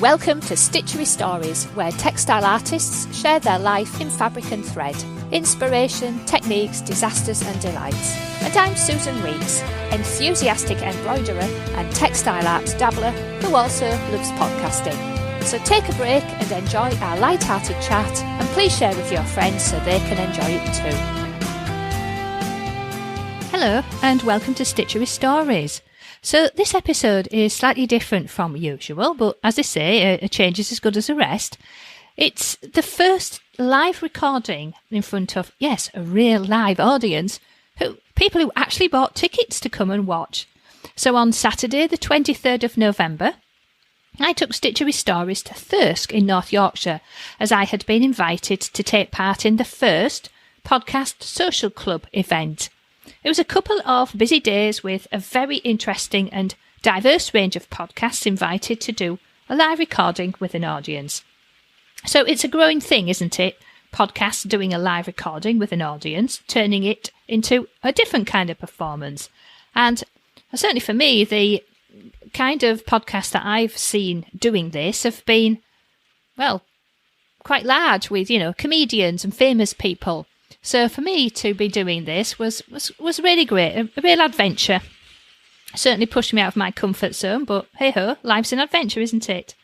Welcome to Stitchery Stories, where textile artists share their life in fabric and thread, inspiration, techniques, disasters and delights. And I'm Susan Weeks, enthusiastic embroiderer and textile art dabbler who also loves podcasting. So take a break and enjoy our light-hearted chat, and please share with your friends so they can enjoy it too. Hello and welcome to Stitchery Stories. So this episode is slightly different from usual, but as I say, a change is as good as a rest. It's the first live recording in front of, yes, a real live audience, people who actually bought tickets to come and watch. So on Saturday, the 23rd of November, I took Stitchery Stories to Thirsk in North Yorkshire, as I had been invited to take part in the first Podcast Social Club event. It was a couple of busy days with a very interesting and diverse range of podcasts invited to do a live recording with an audience. So it's a growing thing, isn't it? Podcasts doing a live recording with an audience, turning it into a different kind of performance. And certainly for me, the kind of podcasts that I've seen doing this have been, well, quite large with, comedians and famous people. So for me to be doing this was really great, a real adventure. Certainly pushed me out of my comfort zone, but hey-ho, life's an adventure, isn't it?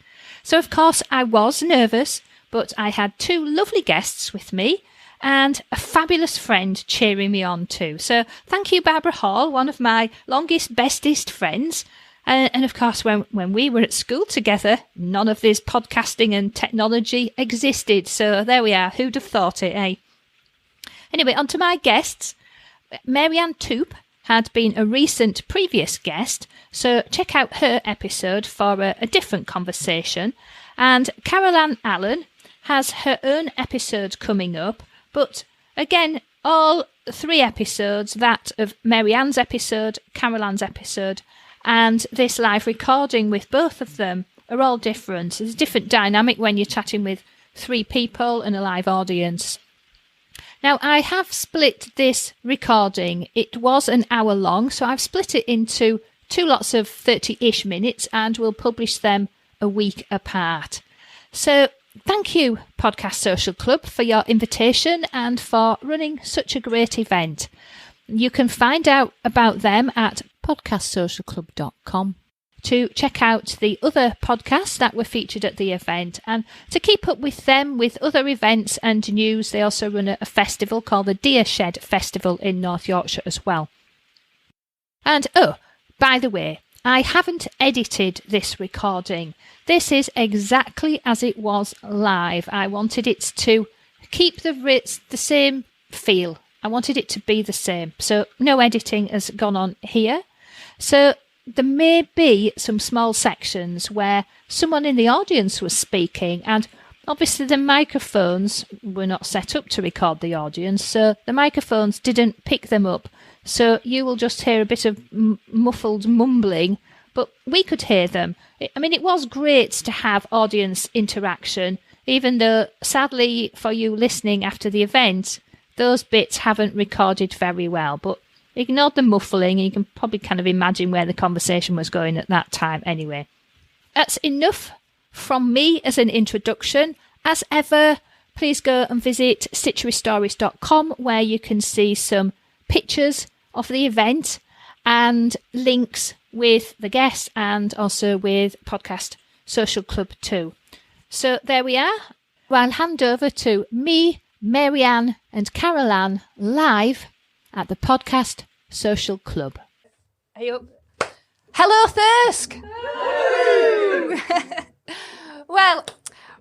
So of course I was nervous, but I had two lovely guests with me and a fabulous friend cheering me on too. So thank you, Barbara Hall, one of my longest, bestest friends. And of course, when we were at school together, none of this podcasting and technology existed. So there we are. Who'd have thought it, eh? Anyway, on to my guests. Maryanne Tupe had been a recent previous guest, so check out her episode for a different conversation. And CarolAnn Allan has her own episode coming up, but again, all three episodes, that of Maryanne's episode, CarolAnn's episode, and this live recording with both of them are all different. There's a different dynamic when you're chatting with three people and a live audience. Now, I have split this recording. It was an hour long, so I've split it into two lots of 30-ish minutes and will publish them a week apart. So thank you, Podcast Social Club, for your invitation and for running such a great event. You can find out about them at podcastsocialclub.com. to check out the other podcasts that were featured at the event, and to keep up with them with other events and news. They also run a festival called the Deer Shed Festival in North Yorkshire as well. And by the way, I haven't edited this recording. This is exactly as it was live. I wanted it to keep the same feel. I wanted it to be the same. So no editing has gone on here. So there may be some small sections where someone in the audience was speaking, and obviously the microphones were not set up to record the audience, so the microphones didn't pick them up. So you will just hear a bit of muffled mumbling, but we could hear them. I mean, it was great to have audience interaction, even though sadly for you listening after the event, those bits haven't recorded very well, but ignore the muffling, and you can probably kind of imagine where the conversation was going at that time anyway. That's enough from me as an introduction. As ever, please go and visit stitcherystories.com, where you can see some pictures of the event and links with the guests and also with Podcast Social Club too. So there we are. Well, I'll hand over to me, Maryanne and CarolAnn live at the Podcast Social Club. Are you up? Hello, Thirsk! Well,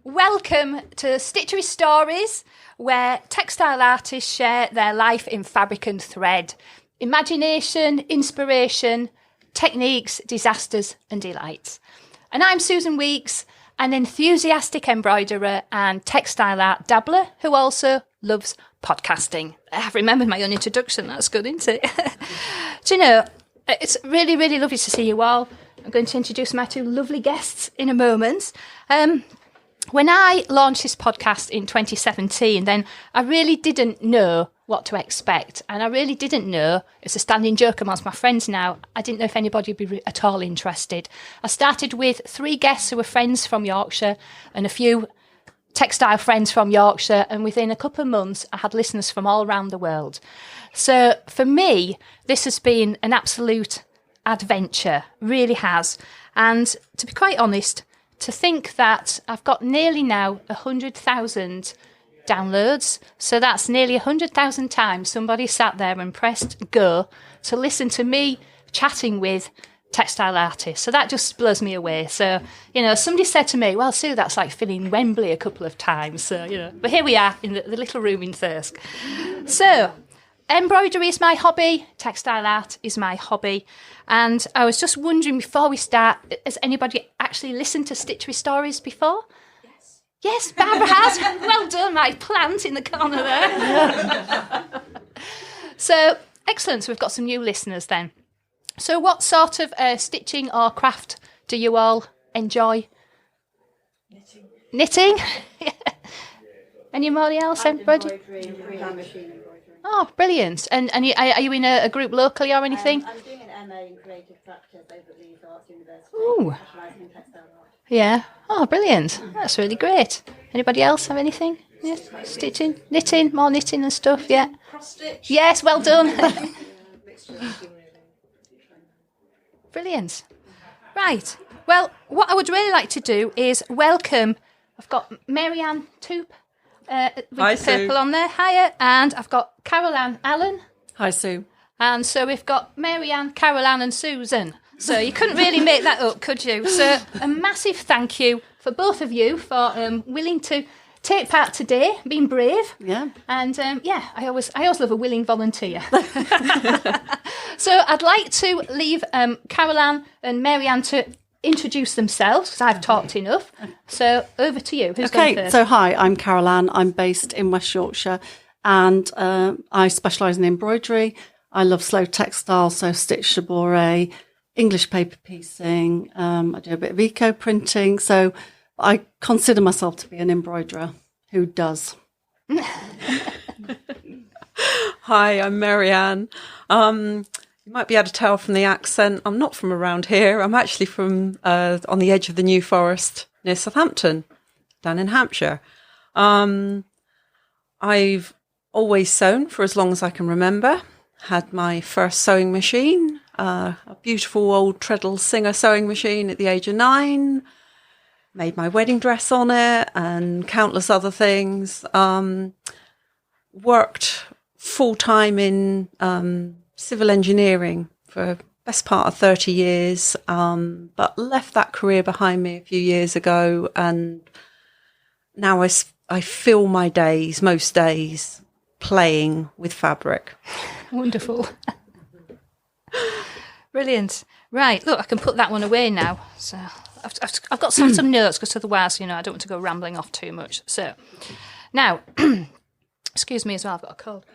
welcome to Stitchery Stories, where textile artists share their life in fabric and thread. Imagination, inspiration, techniques, disasters and delights. And I'm Susan Weeks, an enthusiastic embroiderer and textile art dabbler who also loves podcasting. I've remembered my own introduction. That's good, isn't it? Do you know, it's really, really lovely to see you all. I'm going to introduce my two lovely guests in a moment. when I launched this podcast in 2017, then I really didn't know what to expect. And I really didn't know, it's a standing joke amongst my friends now, I didn't know if anybody would be at all interested. I started with 3 guests who were friends from Yorkshire and a few textile friends from Yorkshire. And within a couple of months, I had listeners from all around the world. So for me, this has been an absolute adventure, really has. And to be quite honest, to think that I've got nearly now 100,000 downloads, so that's nearly 100,000 times somebody sat there and pressed go to listen to me chatting with textile artists. So that just blows me away. So, somebody said to me, well, Sue, that's like filling Wembley a couple of times. So, but here we are in the little room in Thirsk. So, embroidery is my hobby, textile art is my hobby. And I was just wondering before we start, has anybody actually listened to Stitchery stories before? Yes, Barbara has. Well done, my plant in the corner there. So, excellent. So we've got some new listeners then. So what sort of stitching or craft do you all enjoy? Knitting? Anybody else? Embroidery? Oh, brilliant. And are you in a group locally or anything? I'm doing an MA in Creative Practice over at Leeds Arts University. Ooh. Specialising in textile art. Yeah. Oh, brilliant. That's really great. Anybody else have anything? Yeah. Stitching? Knitting? More knitting and stuff, yeah. Cross-stitch. Yes, well done. Brilliant. Right. Well, what I would really like to do is welcome, I've got Maryanne Tupe with Hi, the purple Sue. on there. Hiya. And I've got CarolAnn Allan. Hi, Sue. And so we've got Maryanne, CarolAnn and Susan. So you couldn't really make that up, could you? So a massive thank you for both of you for willing to take part today, being brave. Yeah. And I always love a willing volunteer. So I'd like to leave CarolAnn and Maryanne to introduce themselves because I've talked enough. So over to you. Who's going first? So hi, I'm CarolAnn. I'm based in West Yorkshire and I specialise in embroidery. I love slow textile, so stitch shibore, English paper piecing. I do a bit of eco printing. So I consider myself to be an embroiderer who does. Hi, I'm Maryanne. You might be able to tell from the accent, I'm not from around here. I'm actually from on the edge of the New Forest near Southampton, down in Hampshire. I've always sewn for as long as I can remember. Had my first sewing machine, a beautiful old treadle Singer sewing machine at the age of 9. Made my wedding dress on it and countless other things. Worked full-time in civil engineering for the best part of 30 years, but left that career behind me a few years ago. And now I fill my days, most days, playing with fabric. Wonderful. Brilliant. Right, look, I can put that one away now. So I've got some notes because otherwise, I don't want to go rambling off too much. So now, excuse me as well, I've got a cold.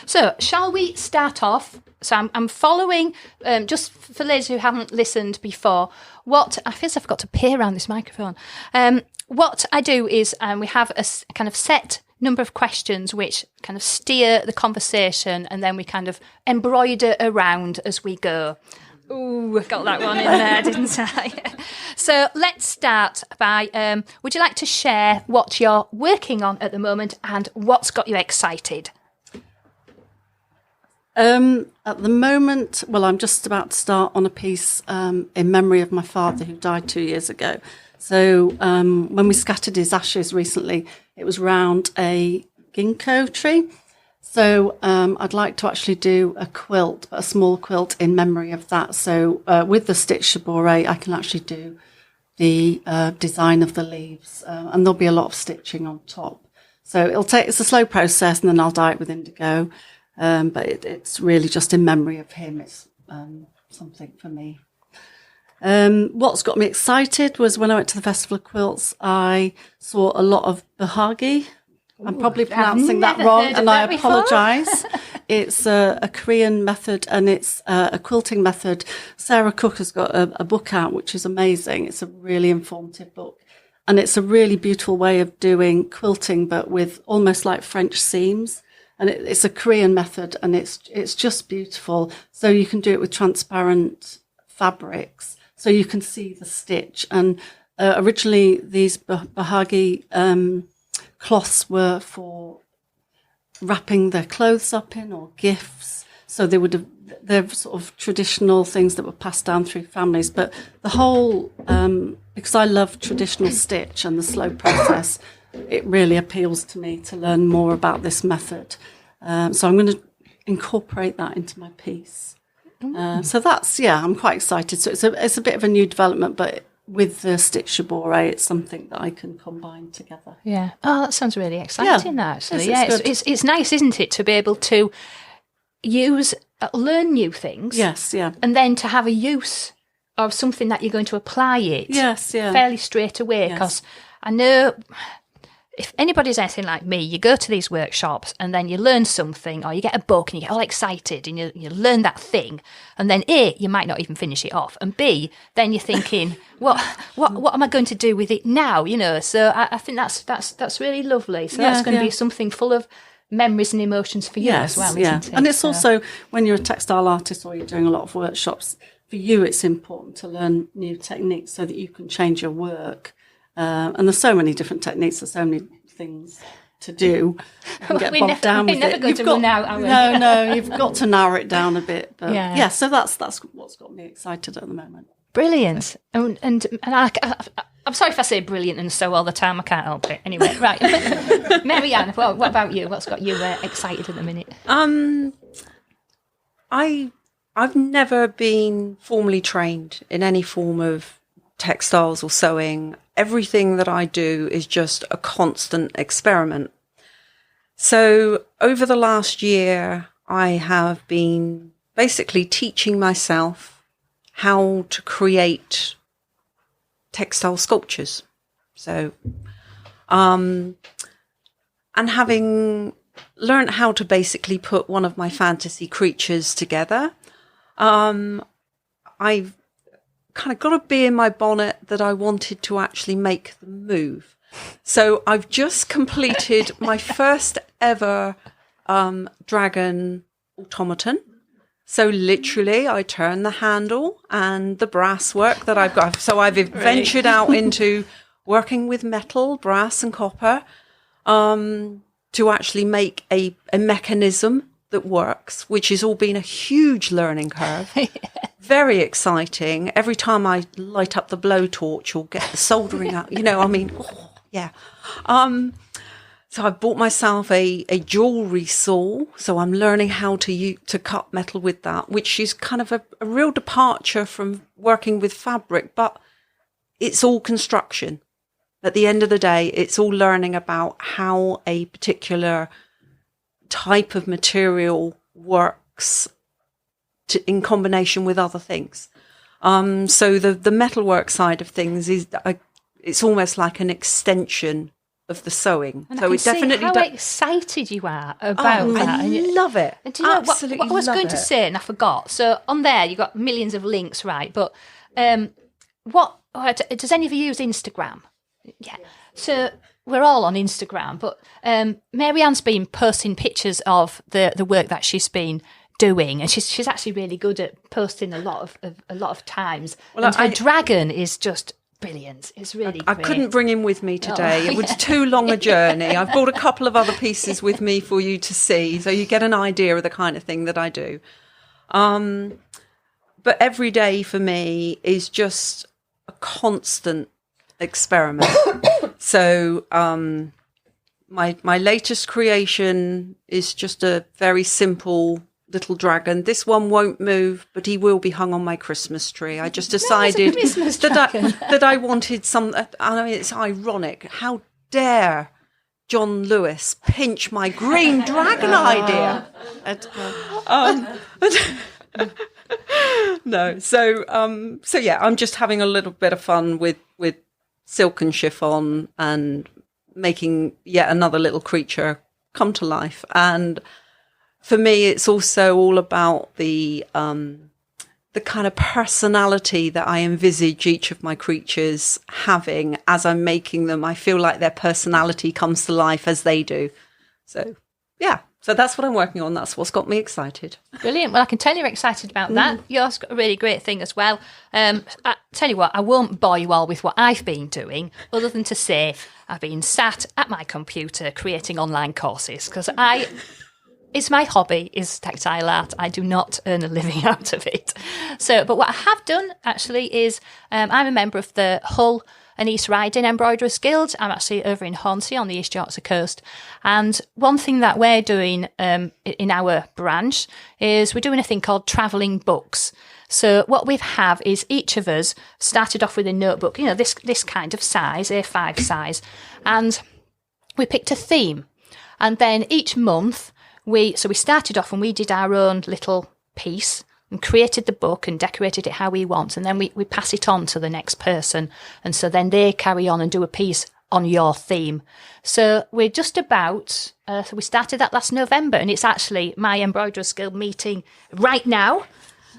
So shall we start off? So I'm following, just for ladies who haven't listened before, I feel as I've got to peer around this microphone. What I do is we have a kind of set number of questions which kind of steer the conversation and then we kind of embroider around as we go. Ooh, I got that one in there, didn't I? So let's start by, would you like to share what you're working on at the moment and what's got you excited? At the moment, I'm just about to start on a piece in memory of my father who died 2 years ago. So when we scattered his ashes recently, it was round a ginkgo tree. So I'd like to actually do a quilt, a small quilt in memory of that. So with the stitch shibore, I can actually do the design of the leaves, and there'll be a lot of stitching on top. So it's a slow process, and then I'll dye it with indigo. But it's really just in memory of him. It's something for me. What's got me excited was when I went to the Festival of Quilts, I saw a lot of bahagi. I'm probably pronouncing that wrong, and I apologise. it's a Korean method, and it's a quilting method. Sarah Cook has got a book out, which is amazing. It's a really informative book. And it's a really beautiful way of doing quilting, but with almost like French seams. And it's a Korean method, and it's just beautiful. So you can do it with transparent fabrics, so you can see the stitch. And originally, these bahagi cloths were for wrapping their clothes up in, or gifts. So they're sort of traditional things that were passed down through families. But the whole, because I love traditional stitch and the slow process, it really appeals to me to learn more about this method. So I'm going to incorporate that into my piece. So I'm quite excited. So it's a bit of a new development, but with the stitch shibori, it's something that I can combine together. Yeah. Oh, that sounds really exciting, actually. It's it's nice, isn't it, to be able to learn new things. Yes, yeah. And then to have a use of something that you're going to apply it fairly straight away. Because I know if anybody's anything like me, you go to these workshops and then you learn something, or you get a book and you get all excited and you learn that thing, and then A, you might not even finish it off, and B, then you're thinking, what am I going to do with it now? So I think that's really lovely. So that's going to be something full of memories and emotions for you as well, isn't it? And it's also, when you're a textile artist or you're doing a lot of workshops, for you it's important to learn new techniques so that you can change your work. And there's so many different techniques, there's so many things to do. We're never going to run out, are we? No, you've got to narrow it down a bit. But so that's what's got me excited at the moment. Brilliant. And I'm sorry if I say brilliant and so all the time, I can't help it. Anyway, right. Maryanne, what about you? What's got you excited at the minute? I've never been formally trained in any form of textiles or sewing. Everything that I do is just a constant experiment. So over the last year, I have been basically teaching myself how to create textile sculptures. So, and having learned how to basically put one of my fantasy creatures together, I've kind of got a bee in my bonnet that I wanted to actually make them move. So I've just completed my first ever dragon automaton. So literally I turn the handle and the brass work that I've got. So I've ventured out into working with metal, brass and copper to actually make a mechanism that works, which has all been a huge learning curve. Very exciting. Every time I light up the blowtorch or get the soldering out, So I bought myself a jewellery saw. So I'm learning how to cut metal with that, which is kind of a real departure from working with fabric, but it's all construction. At the end of the day, it's all learning about how a particular type of material works in combination with other things. So the metalwork side of things it's almost like an extension of the sewing. And so I can see how excited you are about that. I love it. And do you know Absolutely what I was going to say, and I forgot. So on there, you've got millions of links, right? But does any of you use Instagram? Yeah. So we're all on Instagram, but Maryanne's been posting pictures of the work that she's been doing, and she's actually really good at posting a lot of times. Well, and her dragon is just brilliant. It's really great. I couldn't bring him with me today. It was too long a journey. I've brought a couple of other pieces with me for you to see, so you get an idea of the kind of thing that I do. But every day for me is just a constant experiment. So my latest creation is just a very simple little dragon. This one won't move, but he will be hung on my Christmas tree. I just decided that I wanted some. I mean, it's ironic. How dare John Lewis pinch my green dragon idea? No, so yeah, I'm just having a little bit of fun with silk and chiffon and making yet another little creature come to life. And for me, it's also all about the kind of personality that I envisage each of my creatures having as I'm making them. I feel like their personality comes to life as they do. So, yeah. So that's what I'm working on. That's what's got me excited. Brilliant. Well, I can tell you're excited about that. Yours got a really great thing as well. I tell you what, I won't bore you all with what I've been doing, other than to say I've been sat at my computer creating online courses, because it's my hobby, is textile art. I do not earn a living out of it. So, but what I have done actually is I'm a member of the Hull and East Riding Embroiderers Guild. I'm actually over in Hornsey on the East Yorkshire coast. And one thing that we're doing in our branch is we're doing a thing called travelling books. So what we have is each of us started off with a notebook, this kind of size, A5 size, and we picked a theme. And then each month, we started off and we did our own little piece and created the book and decorated it how we want. And then we pass it on to the next person. And so then they carry on and do a piece on your theme. So we're just about, so we started that last November, and it's actually my Embroiderers Guild meeting right now.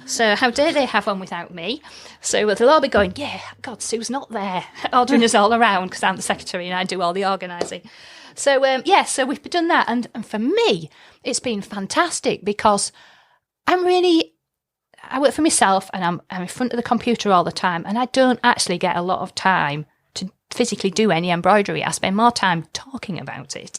So how dare they have one without me? So they'll all be going, yeah, God, Sue's not there, ordering us all around, because I'm the secretary and I do all the organising. So, so we've done that. And for me, it's been fantastic, because I work for myself, and I'm in front of the computer all the time, and I don't actually get a lot of time to physically do any embroidery. I spend more time talking about it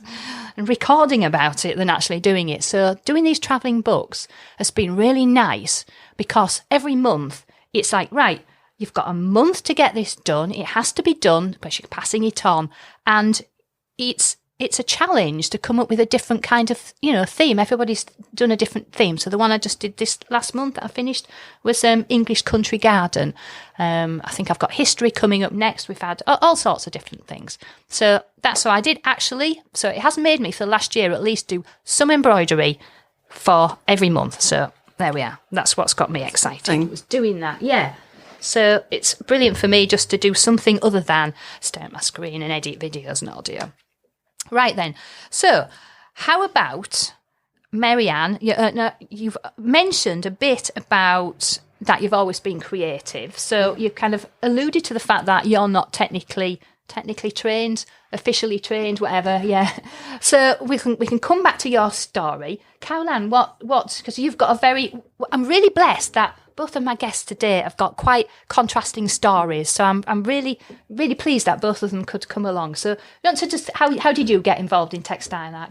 and recording about it than actually doing it. So doing these travelling books has been really nice, because every month it's like, right, you've got a month to get this done. It has to be done because you're passing it on. And it's a challenge to come up with a different kind of, theme. Everybody's done a different theme. So the one I just did this last month that I finished was English country garden. I think I've got history coming up next. We've had all sorts of different things. So that's what I did actually. So it has made me for the last year at least do some embroidery for every month. So there we are. That's what's got me excited. Was doing that. Yeah. So it's brilliant for me just to do something other than stare at my screen and edit videos and audio. Right then. So how about, Maryanne, you've mentioned a bit about that you've always been creative. So you kind of alluded to the fact that you're not technically trained, officially trained, whatever. Yeah. So we can come back to your story. CarolAnn, what, because you've got I'm really blessed that both of my guests today have got quite contrasting stories. So I'm really, really pleased that both of them could come along. So you want to just, how did you get involved in textile art?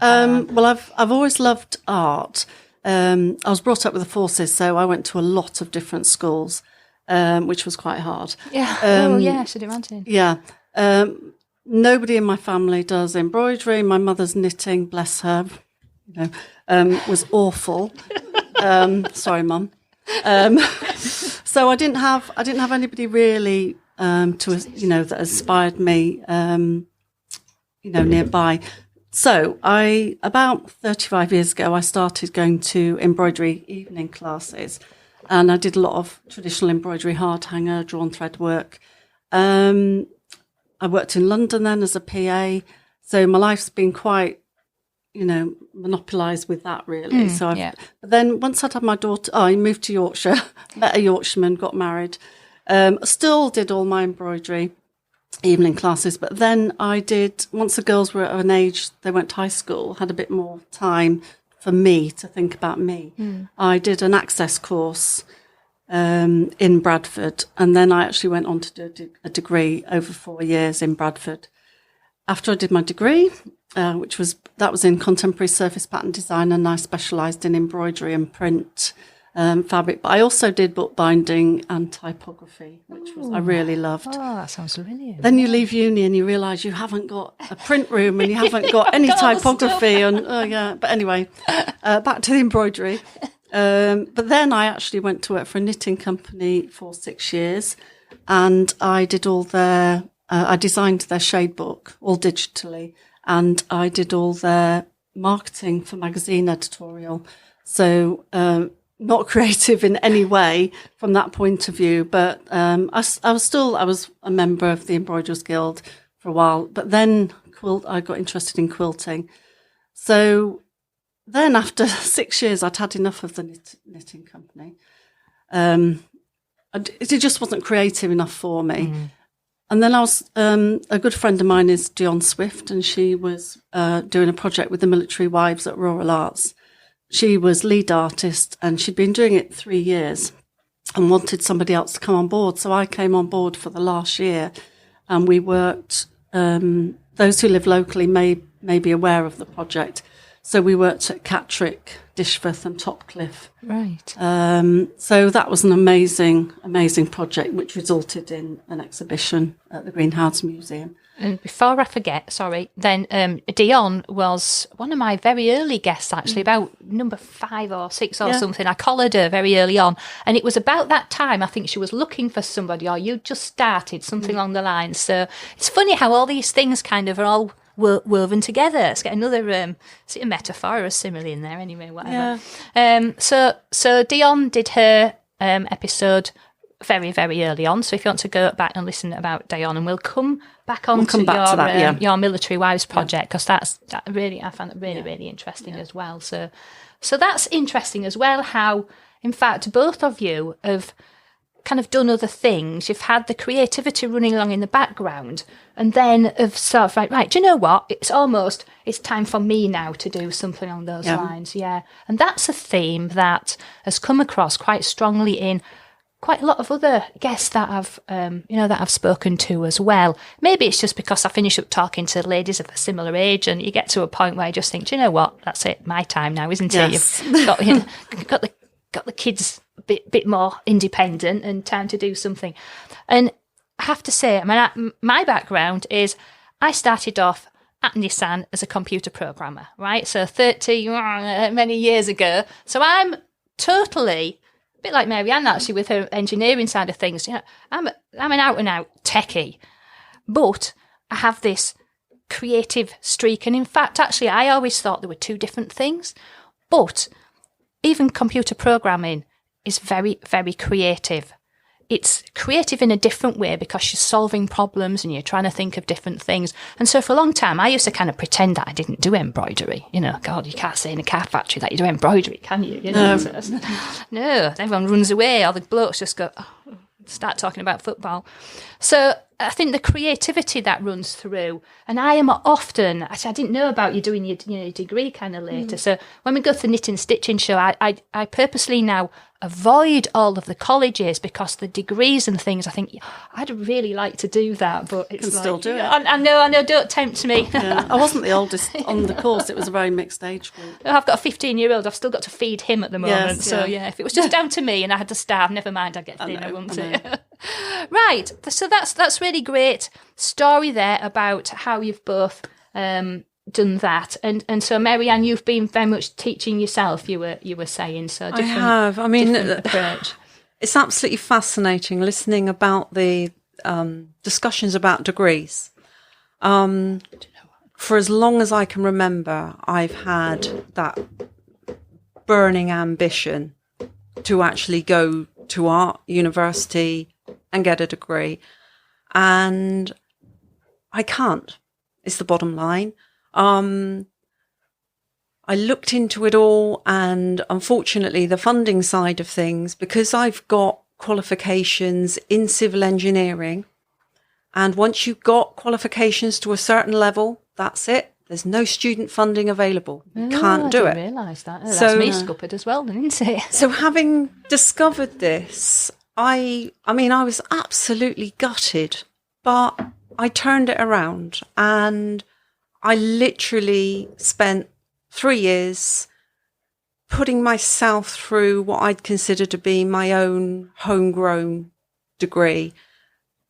Well, I've always loved art. I was brought up with the forces, so I went to a lot of different schools, which was quite hard. Yeah. I should imagine. Yeah. Nobody in my family does embroidery. My mother's knitting, bless her, was awful. Sorry, Mum. So I didn't have anybody really that inspired me nearby. So about 35 years ago I started going to embroidery evening classes, and I did a lot of traditional embroidery, hard hanger, drawn thread work. I worked in London then as a PA, so my life's been quite monopolised with that really. But then once I'd had my daughter, I moved to Yorkshire, met a Yorkshireman, got married, still did all my embroidery evening classes. But then once the girls were at an age, they went to high school, had a bit more time for me to think about me. I did an access course in Bradford, and then I actually went on to do a degree over 4 years in Bradford. After I did my degree, which was in contemporary surface pattern design, and I specialised in embroidery and print fabric. But I also did bookbinding and typography, which I really loved. Oh, that sounds brilliant. Then you leave uni and you realise you haven't got a print room and you haven't got any typography. But anyway, back to the embroidery. But then I actually went to work for a knitting company for 6 years, and I did I designed their shade book, all digitally, and I did all their marketing for magazine editorial. So not creative in any way from that point of view, but I was a member of the Embroiderers Guild for a while. But then I got interested in quilting. So then after 6 years, I'd had enough of the knitting company. It just wasn't creative enough for me. And then I was, a good friend of mine is Dionne Swift, and she was doing a project with the military wives at Rural Arts. She was lead artist, and she'd been doing it 3 years and wanted somebody else to come on board. So I came on board for the last year, and we worked, those who live locally may be aware of the project. So we worked at Catterick, Dishforth and Topcliffe. Right. So that was an amazing, amazing project, which resulted in an exhibition at the Greenhouse Museum. And before I forget, then Dionne was one of my very early guests, actually, about number 5 or 6 or something. I collared her very early on. And it was about that time, I think she was looking for somebody, or you just started, something along the lines. So it's funny how all these things kind of are all woven together. Let's get another is it a metaphor or a simile in there anyway, whatever. So Dionne did her episode very, very early on. So if you want to go back and listen about Dionne, and we'll come back on your Military Wives project, because I found that really interesting as well. So that's interesting as well, how, in fact, both of you have kind of done other things. You've had the creativity running along in the background, and then have sort of right, do you know what? It's time for me now to do something along those lines. Yeah. And that's a theme that has come across quite strongly in quite a lot of other guests that I've spoken to as well. Maybe it's just because I finish up talking to ladies of a similar age, and you get to a point where you just think, do you know what? That's it, my time now, isn't it? Yes. You've got the kids a bit more independent and time to do something. And I have to say, my background is I started off at Nissan as a computer programmer, right? So 30 many years ago. So I'm totally a bit like Maryanne, actually, with her engineering side of things. I'm an out-and-out techie, but I have this creative streak. And in fact, actually, I always thought there were two different things. But even computer programming is very, very creative. It's creative in a different way because you're solving problems and you're trying to think of different things. And so for a long time, I used to kind of pretend that I didn't do embroidery. God, you can't say in a car factory that you do embroidery, can you? No, everyone runs away. All the blokes just go, start talking about football. So I think the creativity that runs through, and I am often, I didn't know about you doing your degree kind of later. So when we go to the knitting stitching show, I purposely now avoid all of the colleges, because the degrees and things, I think I'd really like to do that, but it's still do it. I know, don't tempt me. I wasn't the oldest on the course. It was a very mixed age group. I've got a 15-year-old. I've still got to feed him at the moment. So if it was just down to me and I had to starve, never mind, I'd get thinner, wouldn't it? Right. So that's really great story there about how you've both done that, and so Maryanne, you've been very much teaching yourself. You were saying so. I have. I mean, approach. It's absolutely fascinating listening about the discussions about degrees. For as long as I can remember, I've had that burning ambition to actually go to art university and get a degree, and I can't. It's the bottom line. I looked into it all, and unfortunately the funding side of things, because I've got qualifications in civil engineering, and once you've got qualifications to a certain level, that's it. There's no student funding available. You can't do it. I didn't realise that. That's me scuppered as well, isn't it? So having discovered this, I was absolutely gutted, but I turned it around, and I literally spent 3 years putting myself through what I'd consider to be my own homegrown degree.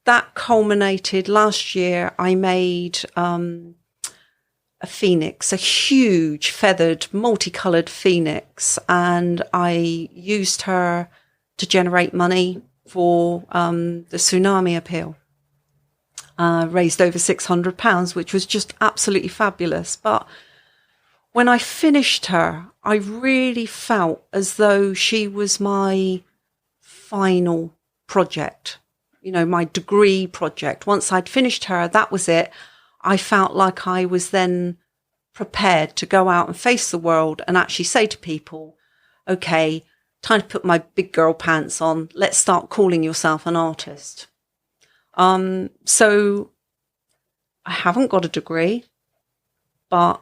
That culminated last year. I made a phoenix, a huge feathered, multicoloured phoenix, and I used her to generate money for the tsunami appeal. Raised over £600, which was just absolutely fabulous. But when I finished her, I really felt as though she was my final project, my degree project. Once I'd finished her, that was it. I felt like I was then prepared to go out and face the world and actually say to people, okay, time to put my big girl pants on. Let's start calling yourself an artist. So I haven't got a degree, but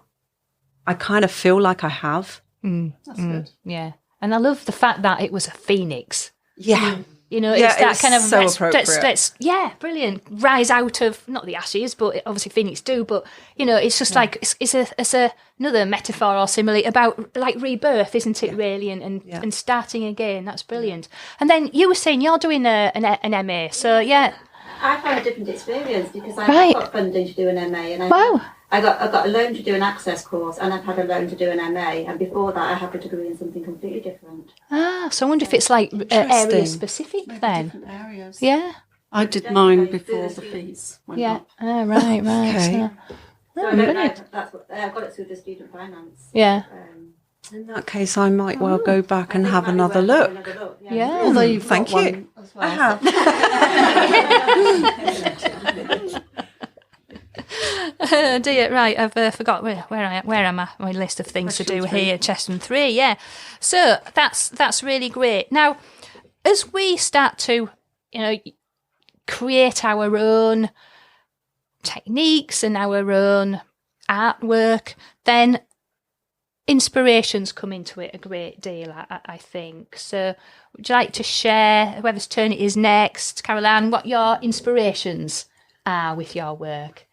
I kind of feel like I have. That's good. Yeah. And I love the fact that it was a phoenix. Yeah. You know, Yeah, it's that it's kind of so appropriate. let's brilliant. Rise out of not the ashes, but obviously phoenix do. But you know, it's just like it's another metaphor or simile about like rebirth, isn't it? Really, and starting again. That's brilliant. And then you were saying you're doing an MA, so yeah. I've had a different experience because I Right. got funding to do an MA, and Wow. I got a loan to do an access course, and I've had a loan to do an MA, and before that I had a degree in something completely different. Ah, so I wonder if it's like area specific then. Different areas. Yeah. I did mine before the fees went Yeah. up. Ah, right. Okay. So I don't know if that's what I've got it through the student finance. Yeah. In that case, I might well go back and I think have it might be another worth look. having another look, Yeah. Although you've Thank got you. one as well. I have. Dear, right, I've forgot where am I? My list of things to do here. Question 3, yeah. So that's really great. Now, as we start to, create our own techniques and our own artwork, then inspirations come into it a great deal, I think. So would you like to share, whoever's turn it is next, CarolAnn, what your inspirations are with your work?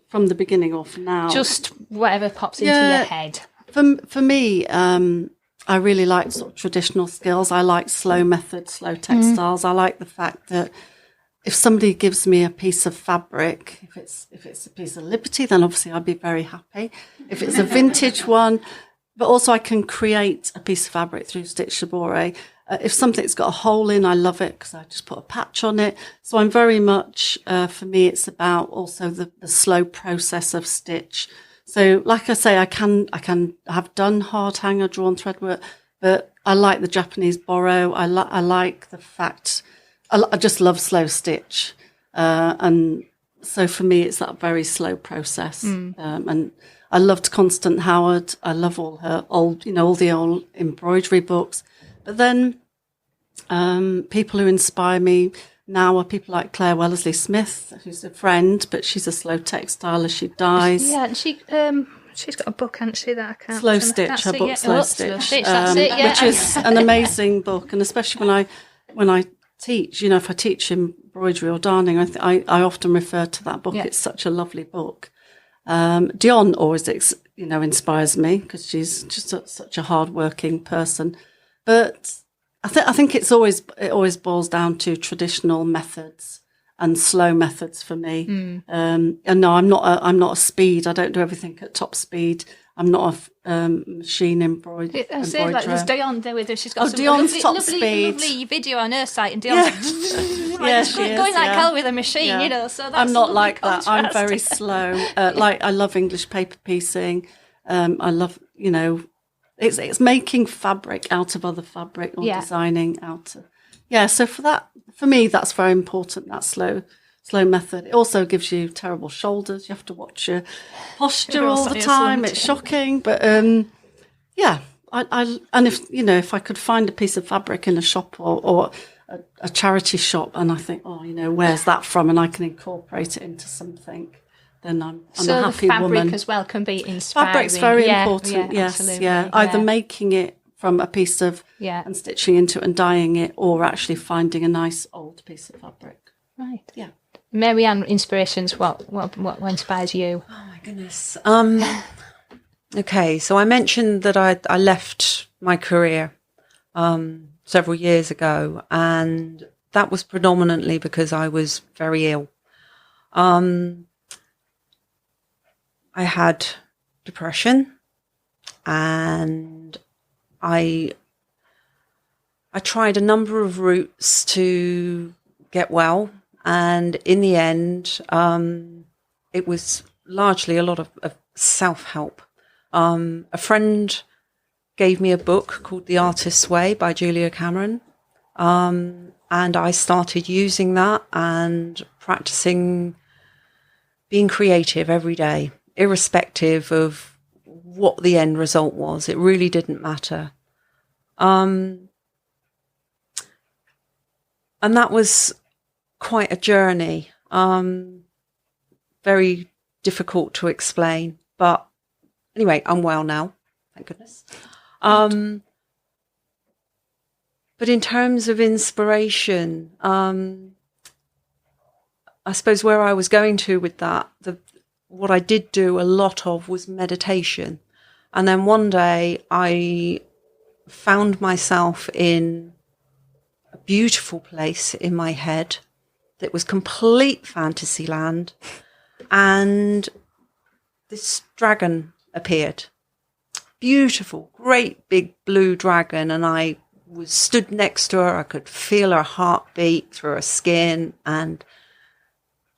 From the beginning or from now? Just whatever pops into your head. For me, I really like sort of traditional skills. I like slow methods, slow textiles. I like the fact that if somebody gives me a piece of fabric, if it's a piece of Liberty, then obviously I'd be very happy. If it's a vintage one, but also I can create a piece of fabric through Stitch Sabore. If something's got a hole in, I love it because I just put a patch on it. So I'm very much, for me, it's about also the slow process of stitch. So like I say, I can have done hard hanger, drawn thread work, but I like the Japanese borrow. I like the fact, I just love slow stitch. And so for me, it's that very slow process. And I loved Constance Howard. I love all her all the old embroidery books. But then people who inspire me now are people like Claire Wellesley Smith, who's a friend, but she's a slow textile as she dies. Yeah, and she's got a book, hasn't she, that I can't... Slow Stitch, her book Slow Stitch. That's it, yeah. Which is an amazing book. And especially when I teach, if I teach embroidery or darning, I often refer to that book. Yeah. It's such a lovely book. Dion always, inspires me because she's just such a hard-working person. But I think it always boils down to traditional methods and slow methods for me. And no, I'm not a speed. I don't do everything at top speed. I'm not a machine embroiderer. I say like there's Dion there with her. She's got some Dion's top speed. lovely video on her site, and Dion's going like hell with a machine, So that's I'm not like contrast. that. I'm very slow. I love English paper piecing. I love it's making fabric out of other fabric or designing out of So for me that's very important. That slow method. It also gives you terrible shoulders. You have to watch your posture all the time. It's shocking, but I and if I could find a piece of fabric in a shop or a charity shop, and I think, where's that from, and I can incorporate it into something, then I'm a happy the fabric woman. As well can be inspiring. Fabric's very important. Yes, absolutely. Either making it from a piece of and stitching into it and dyeing it, or actually finding a nice old piece of fabric. Right. Yeah. Maryanne, inspirations. What inspires you? Oh my goodness. Okay, so I mentioned that I left my career several years ago, and that was predominantly because I was very ill. I had depression, and I tried a number of routes to get well, and in the end, it was largely a lot of self-help. A friend gave me a book called The Artist's Way by Julia Cameron, and I started using that and practicing being creative every day, irrespective of what the end result was. It really didn't matter. And that was quite a journey. Very difficult to explain, but anyway, I'm well now, thank goodness. But in terms of inspiration, I suppose where I was going to with that, what I did do a lot of was meditation. And then one day I found myself in a beautiful place in my head that was complete fantasy land. And this dragon appeared. Beautiful, great big blue dragon. And I was stood next to her. I could feel her heartbeat through her skin. And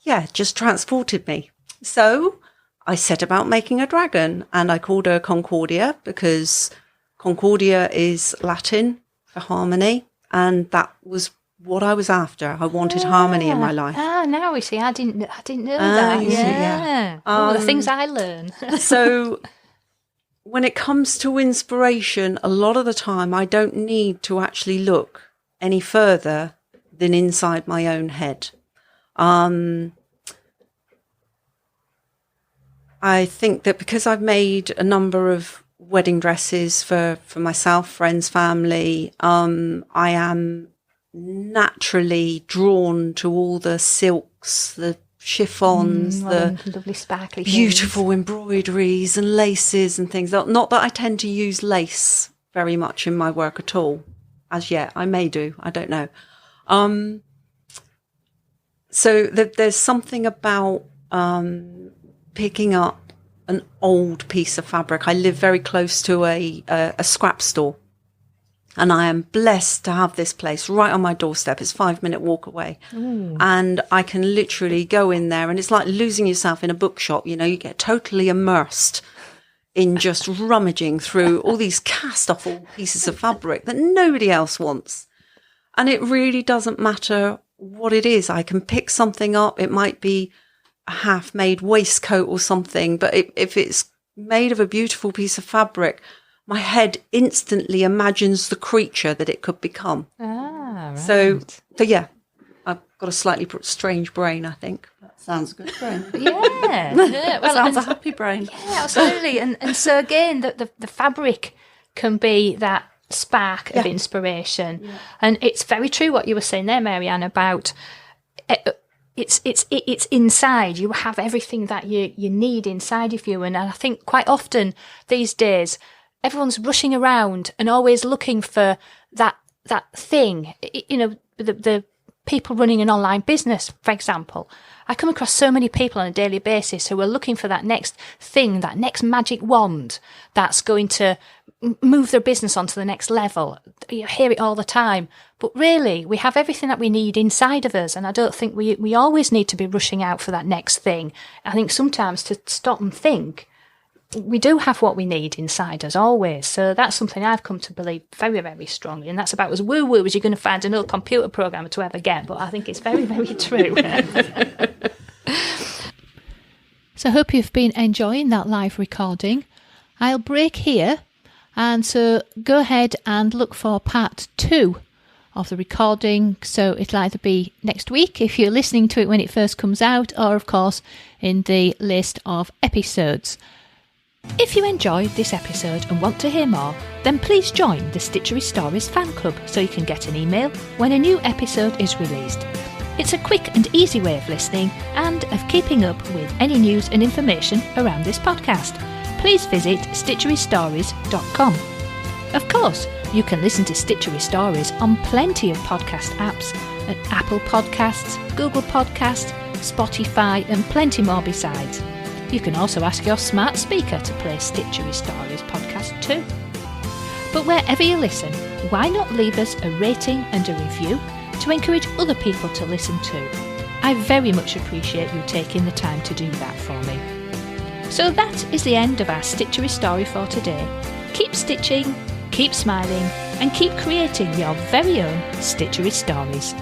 yeah, just transported me. So I set about making a dragon, and I called her Concordia because Concordia is Latin for harmony. And that was what I was after. I wanted harmony in my life. Now we see. I didn't know that. Yeah. The things I learn. So when it comes to inspiration, a lot of the time I don't need to actually look any further than inside my own head. I think that because I've made a number of wedding dresses for myself, friends, family, I am naturally drawn to all the silks, the chiffons, the lovely sparkly beautiful things. Embroideries and laces and things. Not that I tend to use lace very much in my work at all, as yet. I may do, I don't know. So there's something about picking up an old piece of fabric. I live very close to a scrap store. And I am blessed to have this place right on my doorstep. It's a 5-minute walk away. And I can literally go in there, and it's like losing yourself in a bookshop. You know, you get totally immersed in just rummaging through all these cast off old pieces of fabric that nobody else wants. And it really doesn't matter what it is. I can pick something up. It might be a half-made waistcoat or something, but if it's made of a beautiful piece of fabric, my head instantly imagines the creature that it could become. Right. So yeah, I've got a slightly strange brain, I think. That sounds a good brain. Yeah. Well, sounds a happy brain. Yeah, absolutely. And so again, the fabric can be that spark of inspiration. Yeah. And it's very true what you were saying there, Maryanne, about it's inside. You have everything that you need inside of you. And I think quite often these days, everyone's rushing around and always looking for that thing. You know, the people running an online business, for example. I come across so many people on a daily basis who are looking for that next thing, that next magic wand that's going to move their business onto the next level. You hear it all the time. But really, we have everything that we need inside of us. And I don't think we always need to be rushing out for that next thing. I think sometimes to stop and think, we do have what we need inside us always. So that's something I've come to believe very, very strongly. And that's about as woo-woo as you're going to find an old computer programmer to ever get. But I think it's very, very true. So I hope you've been enjoying that live recording. I'll break here. And so go ahead and look for part 2 of the recording. So it'll either be next week if you're listening to it when it first comes out, or of course in the list of episodes. If you enjoyed this episode and want to hear more, then please join the Stitchery Stories fan club so you can get an email when a new episode is released. It's a quick and easy way of listening and of keeping up with any news and information around this podcast. Please visit stitcherystories.com. Of course, you can listen to Stitchery Stories on plenty of podcast apps at Apple Podcasts, Google Podcasts, Spotify and plenty more besides. You can also ask your smart speaker to play Stitchery Stories podcast too. But wherever you listen, why not leave us a rating and a review to encourage other people to listen too? I very much appreciate you taking the time to do that for me. So that is the end of our Stitchery story for today. Keep stitching, keep smiling, and keep creating your very own Stitchery stories.